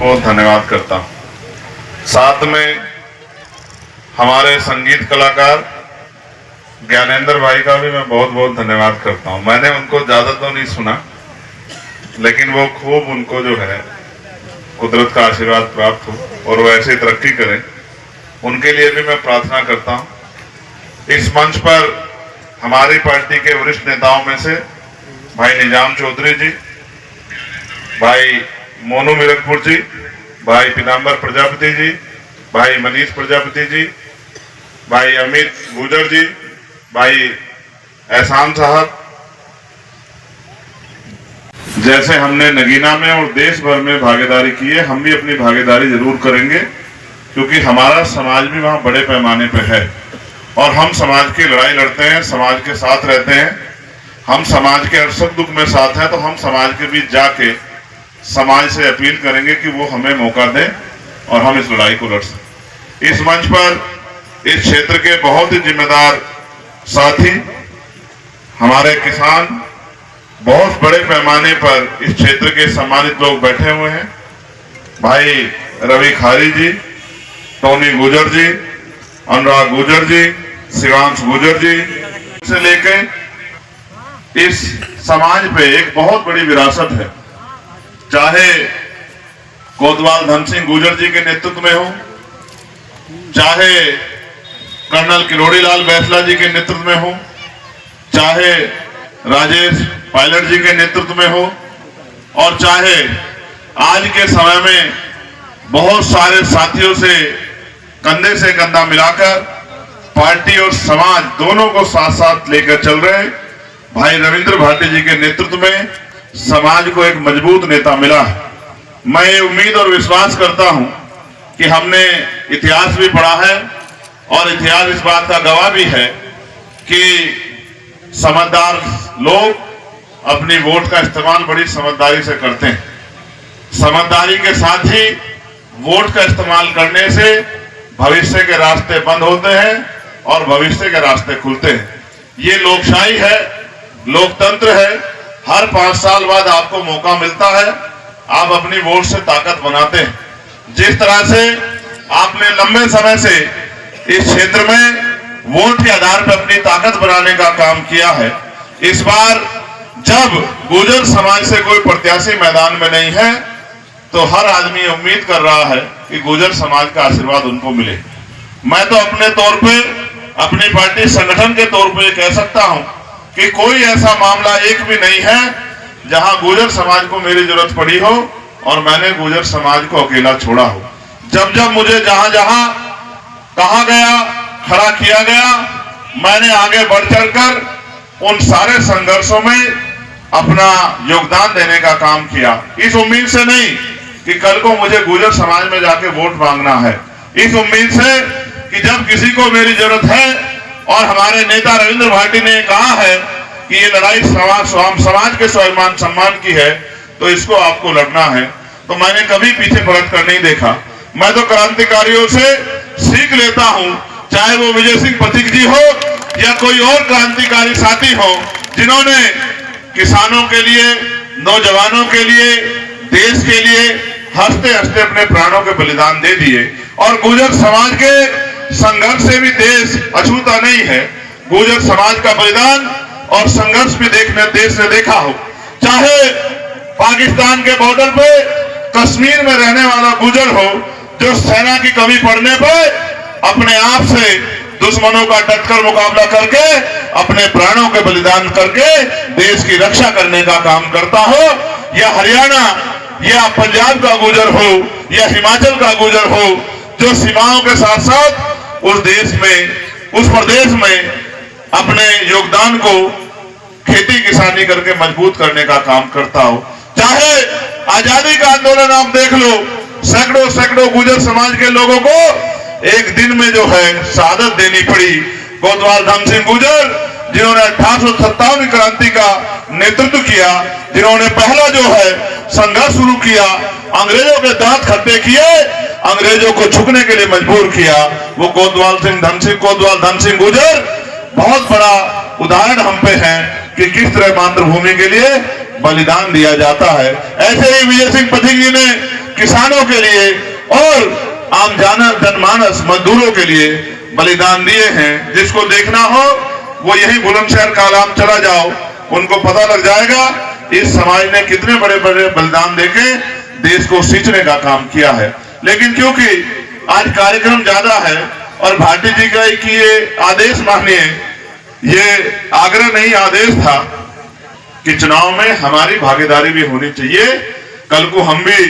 बहुत धन्यवाद करता हूँ। साथ में हमारे संगीत कलाकार ज्ञानेंद्र भाई का भी मैं बहुत बहुत धन्यवाद करता हूँ। मैंने उनको ज्यादा तो नहीं सुना, लेकिन वो खूब उनको जो है कुदरत का आशीर्वाद प्राप्त हो और वैसे तरक्की करें, उनके लिए भी मैं प्रार्थना करता हूँ। इस मंच पर हमारी पार्टी के वरिष्ठ नेताओं में से भाई निजाम चौधरी जी, भाई मोनू मिरकपुर जी, भाई पीताम्बर प्रजापति जी, भाई मनीष प्रजापति जी, भाई अमित गुजर जी, भाई एहसान साहब, जैसे हमने नगीना में और देश भर में भागीदारी की है, हम भी अपनी भागीदारी जरूर करेंगे, क्योंकि हमारा समाज भी वहां बड़े पैमाने पर है और हम समाज की लड़ाई लड़ते हैं, समाज के साथ रहते हैं। हम समाज के हर सुख दुख में साथ हैं, तो हम समाज के बीच जाके समाज से अपील करेंगे कि वो हमें मौका दें और हम इस लड़ाई को लड़ सकें। इस मंच पर इस क्षेत्र के बहुत ही जिम्मेदार साथी, हमारे किसान, बहुत बड़े पैमाने पर इस क्षेत्र के सम्मानित लोग बैठे हुए हैं। भाई रवि खारी जी, टोनी गुजर जी, अनुराग गुजर जी, शिवांश गुजर जी से लेकर इस समाज पे एक बहुत बड़ी विरासत है, चाहे कोतवाल धन सिंह गुजर जी के नेतृत्व में हो, चाहे कर्नल किरोड़ी लाल बैसला जी के नेतृत्व में हो, चाहे राजेश पायलट जी के नेतृत्व में हो, और चाहे आज के समय में बहुत सारे साथियों से कंधे से कंधा मिलाकर पार्टी और समाज दोनों को साथ साथ लेकर चल रहे भाई रविंद्र भाटी जी के नेतृत्व में समाज को एक मजबूत नेता मिला है। मैं ये उम्मीद और विश्वास करता हूं कि हमने इतिहास भी पढ़ा है और इतिहास इस बात का गवाह भी है कि समझदार लोग अपनी वोट का इस्तेमाल बड़ी समझदारी से करते हैं। समझदारी के साथ ही वोट का इस्तेमाल करने से भविष्य के रास्ते बंद होते हैं और भविष्य के रास्ते खुलते हैं। ये लोकशाही है, लोकतंत्र है। हर 5 साल बाद आपको मौका मिलता है, आप अपनी वोट से ताकत बनाते हैं। जिस तरह से आपने लंबे समय से इस क्षेत्र में वोट के आधार पर अपनी ताकत बनाने का काम किया है, इस बार जब गुर्जर समाज से कोई प्रत्याशी मैदान में नहीं है, तो हर आदमी उम्मीद कर रहा है कि गुर्जर समाज का आशीर्वाद उनको मिले। मैं तो अपने तौर पे, अपनी पार्टी संगठन के तौर पे कह सकता हूं कि कोई ऐसा मामला एक भी नहीं है जहां गुर्जर समाज को मेरी जरूरत पड़ी हो और मैंने गुर्जर समाज को अकेला छोड़ा हो। जब जब मुझे जहां जहां कहा गया, खड़ा किया गया, मैंने आगे बढ़ चढ़कर उन सारे संघर्षों में अपना योगदान देने का काम किया। इस उम्मीद से नहीं कि कल को मुझे गुर्जर समाज में जाके वोट मांगना है, इस उम्मीद से कि जब किसी को मेरी जरूरत है और हमारे नेता रविंद्र भाटी ने कहा है कि ये लड़ाई समाज के स्वाभिमान सम्मान की है, तो इसको आपको लड़ना है, तो मैंने कभी पीछे पलट कर नहीं देखा। मैं तो क्रांतिकारियों से सीख लेता हूं, चाहे वो विजय सिंह पथिक जी हो या कोई और क्रांतिकारी साथी हो, जिन्होंने किसानों के लिए, नौजवानों के लिए, देश के लिए हंसते हंसते अपने प्राणों के बलिदान दे दिए। और गुर्जर समाज के संघर्ष से भी देश अछूता नहीं है। गुर्जर समाज का बलिदान और संघर्ष भी देश ने देखा हो, चाहे पाकिस्तान के बॉर्डर पे कश्मीर में रहने वाला गुर्जर हो, जो सेना की कमी पड़ने पर अपने आप से दुश्मनों का डटकर मुकाबला करके अपने प्राणों के बलिदान करके देश की रक्षा करने का काम करता हो, या हरियाणा या पंजाब का गुर्जर हो या हिमाचल का गुर्जर हो, जो सीमाओं के साथ साथ उस देश में, उस प्रदेश में अपने योगदान को खेती किसानी करके मजबूत करने का काम करता हो। चाहे आजादी का आंदोलन आप देख लो, सैकड़ों सैकड़ों गुर्जर समाज के लोगों को एक दिन में जो है शहादत देनी पड़ी। कोतवाल धन सिंह गुजर, जिन्होंने 1857 क्रांति का नेतृत्व किया, जिन्होंने पहला जो है संघर्ष शुरू किया, अंग्रेजों के दांत खट्टे किए, अंग्रेजों को झुकने के लिए मजबूर किया, वो कोतवाल धन सिंह गुजर बहुत बड़ा उदाहरण हम पे है कि किस तरह मातृभूमि के लिए बलिदान दिया जाता है। ऐसे ही विजय सिंह पथिक जी ने किसानों के लिए और आम जनमानस मजदूरों के लिए बलिदान दिए हैं। जिसको देखना हो वो यही बुलंदशहर कालाम चला जाओ, उनको पता लग जाएगा इस समाज ने कितने बड़े बड़े बलिदान देके देश को सींचने का काम किया है। लेकिन क्योंकि आज कार्यक्रम ज्यादा है और भाटी जी का कि ये आदेश मानिए, ये आग्रह नहीं आदेश था कि चुनाव में हमारी भागीदारी भी होनी चाहिए। कल को हम भी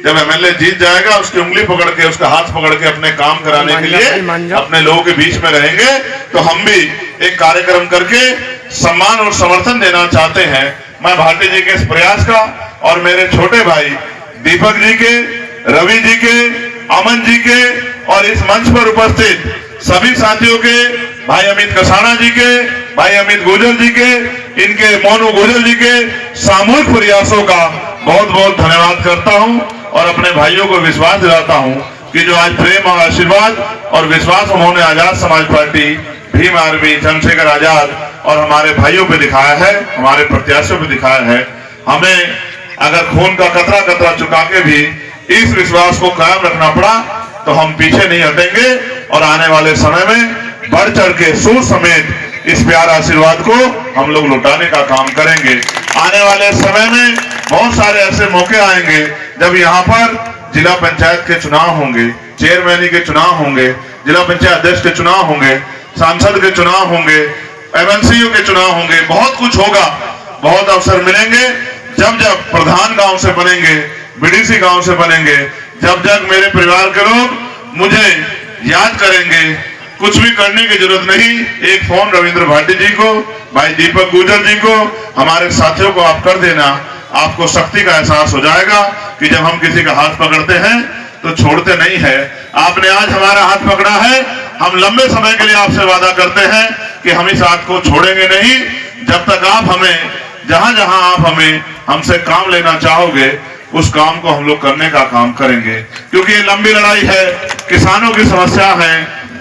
जब एमएलए जीत जाएगा उसकी उंगली पकड़ के, उसका हाथ पकड़ के अपने काम कराने के लिए अपने लोगों के बीच में रहेंगे, तो हम भी एक कार्यक्रम करके सम्मान और समर्थन देना चाहते हैं। मैं भाटी जी के इस प्रयास का और मेरे छोटे भाई दीपक जी के, रवि जी के, अमन जी के और इस मंच पर उपस्थित सभी साथियों के, भाई अमित कसाना जी के, भाई अमित गुजर जी के, इनके मोनू गुजर जी के सामूहिक प्रयासों का बहुत बहुत धन्यवाद करता हूं और अपने भाइयों को विश्वास दिलाता हूं कि जो आज प्रेम और आशीर्वाद और विश्वास उन्होंने आजाद समाज पार्टी, भीम आर्मी, चंद्रशेखर आजाद और हमारे भाइयों पे दिखाया है, हमारे प्रत्याशियों पे दिखाया है, हमें अगर खून का कतरा कतरा चुका के भी इस विश्वास को कायम रखना पड़ा तो हम पीछे नहीं हटेंगे और आने वाले समय में बढ़ चढ़ के सूर समेत इस प्यार आशीर्वाद को हम लोग लुटाने का काम करेंगे। आने वाले समय में बहुत सारे ऐसे मौके आएंगे जब यहाँ पर जिला पंचायत के चुनाव होंगे, चेयरमैन के चुनाव होंगे, जिला पंचायत अध्यक्ष के चुनाव होंगे, सांसद के चुनाव होंगे, एमएलसीओ के चुनाव होंगे, बहुत कुछ होगा। बहुत अवसर मिलेंगे जब जब प्रधान गांव से बनेंगे, बीडीसी गांव से बनेंगे, जब जब मेरे परिवार के लोग मुझे याद करेंगे। कुछ भी करने की जरूरत नहीं, एक फोन रविंद्र भाटी जी को, भाई दीपक गुजर जी को, हमारे साथियों को आप कर देना, आपको शक्ति का एहसास हो जाएगा कि जब हम किसी का हाथ पकड़ते हैं तो छोड़ते नहीं है। आपने आज हमारा हाथ पकड़ा है, हम लंबे समय के लिए आपसे वादा करते हैं कि हम इस हाथ को छोड़ेंगे नहीं जब तक आप हमें जहां जहां आप हमें हमसे काम लेना चाहोगे उस काम को हम लोग करने का काम करेंगे। क्योंकि ये लंबी लड़ाई है, किसानों की समस्या है,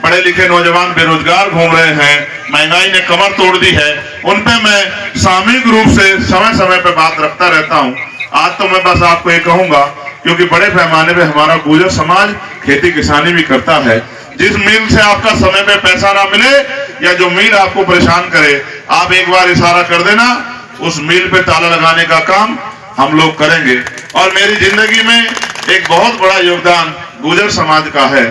पढ़े लिखे नौजवान बेरोजगार घूम रहे हैं, महंगाई ने कमर तोड़ दी है, उन पे मैं सामूहिक रूप से समय समय पे बात रखता रहता हूं। आज तो मैं बस आपको ये कहूंगा क्योंकि बड़े पैमाने पे हमारा गुर्जर समाज खेती किसानी भी करता है। जिस मिल से आपका समय पे पैसा ना मिले या जो मिल आपको परेशान करे, आप एक बार इशारा कर देना, उस मिल पे ताला लगाने का काम हम लोग करेंगे। और मेरी जिंदगी में एक बहुत बड़ा योगदान गुर्जर समाज का है।